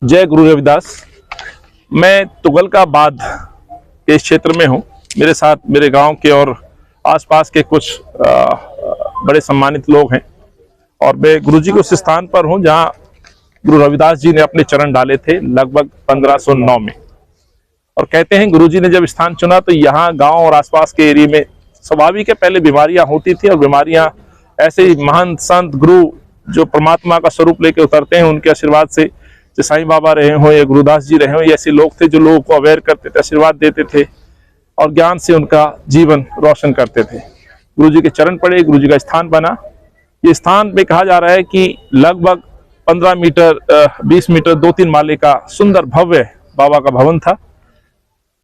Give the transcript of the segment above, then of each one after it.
जय गुरु रविदास। मैं तुगलकाबाद के इस क्षेत्र में हूँ। मेरे साथ मेरे गांव के और आसपास के कुछ बड़े सम्मानित लोग हैं और मैं गुरुजी के उस स्थान पर हूँ जहाँ गुरु रविदास जी ने अपने चरण डाले थे लगभग 1509 में। और कहते हैं गुरुजी ने जब स्थान चुना तो यहाँ गांव और आसपास के एरिया में स्वाभाविक है पहले बीमारियां होती थी और बीमारियां ऐसे ही महान संत गुरु जो परमात्मा का स्वरूप लेके उतरते हैं उनके आशीर्वाद से, जैसे साईं बाबा रहे हो या गुरुदास जी रहे हो, ये ऐसे लोग थे जो लोगों को अवेयर करते थे, आशीर्वाद देते थे और ज्ञान से उनका जीवन रोशन करते थे। गुरु जी के चरण पड़े, गुरु जी का स्थान बना। ये स्थान पे कहा जा रहा है कि लगभग 15 मीटर 20 मीटर 2-3 माले का सुंदर भव्य बाबा का भवन था,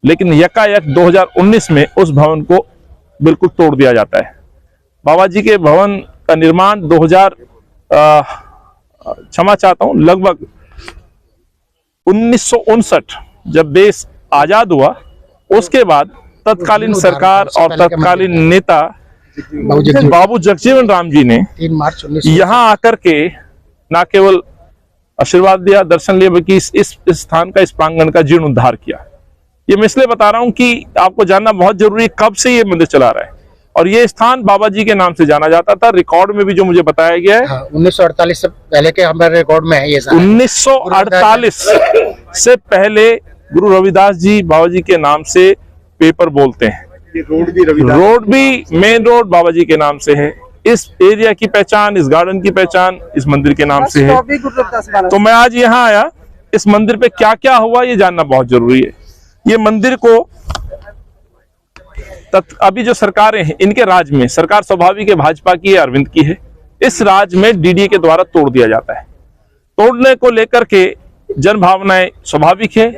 लेकिन यकायक 2019 में उस भवन को बिल्कुल तोड़ दिया जाता है। बाबा जी के भवन का निर्माण 2000 क्षमा चाहता हूं लगभग 1959 जब देश आजाद हुआ, उसके बाद तत्कालीन सरकार और तत्कालीन नेता बाबू जगजीवन राम जी ने 3 मार्च यहाँ आकर के न केवल आशीर्वाद दिया, दर्शन लिया, बल्कि इस स्थान का, इस प्रांगण का जीर्णोद्धार किया। ये मैं इसलिए बता रहा हूं कि आपको जानना बहुत जरूरी है कब से ये मंदिर चला रहा है। और ये स्थान बाबा जी के नाम से जाना जाता था। रिकॉर्ड में भी जो मुझे बताया गया है 1948 से पहले के हमारे रिकॉर्ड में है ये 1948 से पहले गुरु रविदास जी बाबा जी के नाम से पेपर बोलते हैं। रोड भी मेन रोड बाबा जी के नाम से है। इस एरिया की पहचान, इस गार्डन की पहचान इस मंदिर के नाम से है। तो मैं आज यहाँ आया, इस मंदिर पे क्या क्या हुआ ये जानना बहुत जरूरी है। ये मंदिर को अभी जो सरकारें हैं इनके राज में, सरकार स्वाभाविक है भाजपा की है, अरविंद की है, इस राज में डीडीए के द्वारा तोड़ दिया जाता है। तोड़ने को लेकर के जन भावनाएं स्वाभाविक है,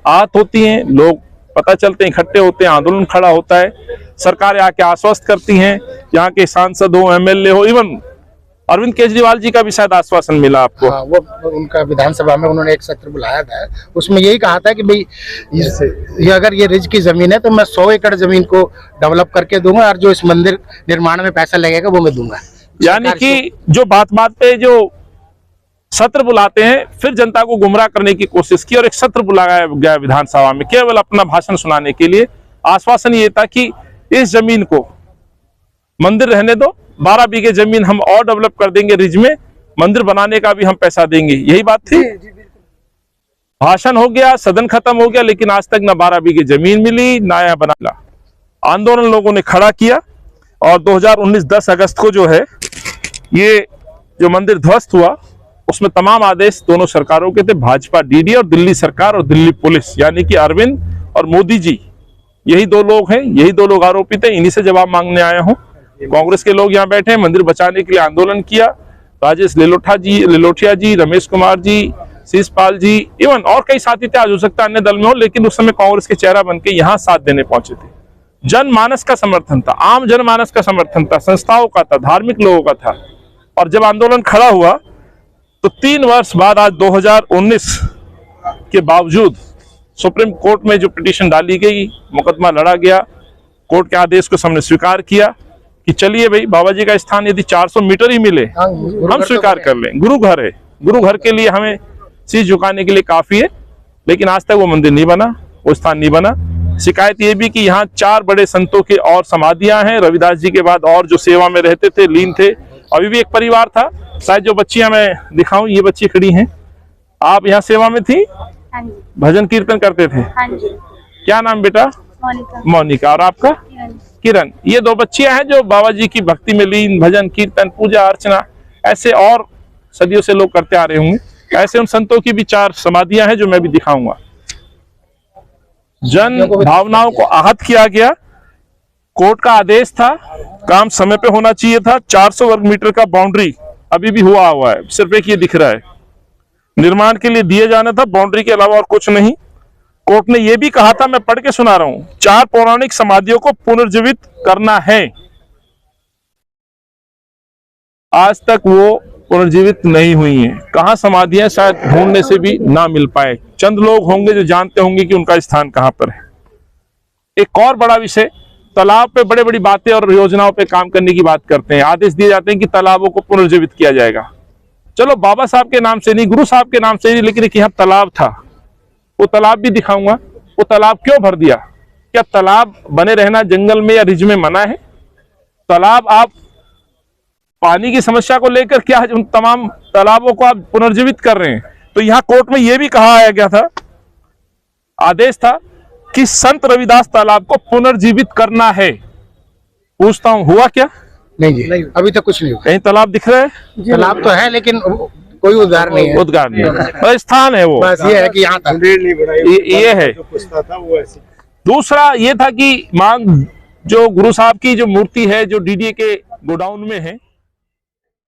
आहत होती हैं, लोग पता चलते हैं, इकट्ठे होते हैं, आंदोलन खड़ा होता है, सरकारें आके आश्वस्त करती हैं, यहाँ के सांसद हो, एमएलए हो, इवन अरविंद केजरीवाल जी का भी शायद आश्वासन मिला आपको। हाँ, वो उनका विधानसभा में उन्होंने एक सत्र बुलाया था, उसमें यही कहा था कि भाई ये अगर ये रिज की जमीन है तो मैं 100 एकड़ जमीन को डेवलप करके दूंगा और जो इस मंदिर निर्माण में पैसा लगेगा वो मैं दूंगा। यानी कि जो बात बात पे जो सत्र बुलाते हैं, फिर जनता को गुमराह करने की कोशिश की और एक सत्र बुलाया गया विधानसभा में केवल अपना भाषण सुनाने के लिए। आश्वासन ये था कि इस जमीन को मंदिर रहने दो, 12 बीघे जमीन हम और डेवलप कर देंगे, रिज में मंदिर बनाने का भी हम पैसा देंगे, यही बात थी। भाषण हो गया, सदन खत्म हो गया, लेकिन आज तक ना 12 बीघे जमीन मिली ना या बना। आंदोलन लोगों ने खड़ा किया और 2019 10 अगस्त को जो है ये जो मंदिर ध्वस्त हुआ, उसमें तमाम आदेश दोनों सरकारों के थे, भाजपा डीडी और दिल्ली सरकार और दिल्ली पुलिस, यानी कि अरविंद और मोदी जी, यही दो लोग हैं, यही दो लोग आरोपित हैं। इन्हीं से जवाब मांगने आया हूं। कांग्रेस के लोग यहाँ बैठे हैं, मंदिर बचाने के लिए आंदोलन किया। राजेश लिलोठिया जी, रमेश कुमार जी, शीशपाल जी, इवन और कई साथी थे, आज हो सकता है अन्य दल में हो, लेकिन उस समय कांग्रेस के चेहरा बन के यहाँ साथ देने पहुंचे थे। जनमानस का समर्थन था, आम जनमानस का समर्थन था, संस्थाओं का था, धार्मिक लोगों का था। और जब आंदोलन खड़ा हुआ तो 3 वर्ष बाद आज 2019 के बावजूद सुप्रीम कोर्ट में जो पिटीशन डाली गई, मुकदमा लड़ा गया, कोर्ट के आदेश को हमने स्वीकार किया कि चलिए भाई बाबा जी का स्थान यदि 400 मीटर ही मिले हम स्वीकार कर लें। गुरु घर है, गुरु घर के लिए हमें शीश झुकाने के लिए काफी है, लेकिन आज तक वो मंदिर नहीं बना, वो स्थान नहीं बना। शिकायत ये भी कि यहाँ 4 बड़े संतों के और समाधियां हैं, रविदास जी के बाद और जो सेवा में रहते थे, लीन थे। अभी भी एक परिवार था, शायद जो बच्चियां मैं दिखाऊं, ये बच्ची खड़ी हैं। आप यहाँ सेवा में थी? हाँ जी। भजन कीर्तन करते थे? हाँ जी। क्या नाम बेटा? मोनिका। और आपका? किरण। ये 2 बच्चियां हैं जो बाबा जी की भक्ति में लीन, भजन कीर्तन पूजा अर्चना ऐसे और सदियों से लोग करते आ रहे होंगे। ऐसे उन संतों की भी 4 समाधियां हैं जो मैं भी दिखाऊंगा। जन भावनाओं को आहत किया गया, कोर्ट का आदेश था, काम समय पे होना चाहिए था। 400 वर्ग मीटर का बाउंड्री अभी भी हुआ है, सिर्फ एक ये दिख रहा है, निर्माण के लिए दिए जाना था, बाउंड्री के अलावा और कुछ नहीं। कोर्ट ने यह भी कहा था, मैं पढ़ के सुना रहा हूं, 4 पौराणिक समाधियों को पुनर्जीवित करना है। आज तक वो पुनर्जीवित नहीं हुई हैं। कहां समाधियां, शायद ढूंढने से भी ना मिल पाए। चंद लोग होंगे जो जानते होंगे कि उनका स्थान कहां पर है। एक और बड़ा विषय, तालाब पे बड़े बड़ी बातें और योजनाओं पे काम करने की बात करते हैं, आदेश दिए जाते हैं कि तालाबों को पुनर्जीवित किया जाएगा। चलो बाबा साहब के नाम से नहीं, गुरु साहब के नाम से नहीं, लेकिन एक यहाँ तालाब था, वो तालाब भी दिखाऊंगा। वो तालाब क्यों भर दिया? क्या तालाब बने रहना जंगल में या रिज में मना है? तालाब आप पानी की समस्या को लेकर क्या उन तमाम तालाबों को आप पुनर्जीवित कर रहे हैं? तो यहाँ कोर्ट में यह भी कहा गया था, आदेश था कि संत रविदास तालाब को पुनर्जीवित करना है। पूछता हूं हुआ क्या? नहीं जी, अभी तक कुछ नहीं हुआ। कहीं तालाब दिख रहा है? तालाब तो है लेकिन कोई उद्धार नहीं है, उद्गार नहीं है, स्थान है वो, बस ये है कि यहाँ तक ये है। दूसरा ये था कि मांग जो गुरु साहब की जो मूर्ति है जो डीडीए के गोडाउन में है,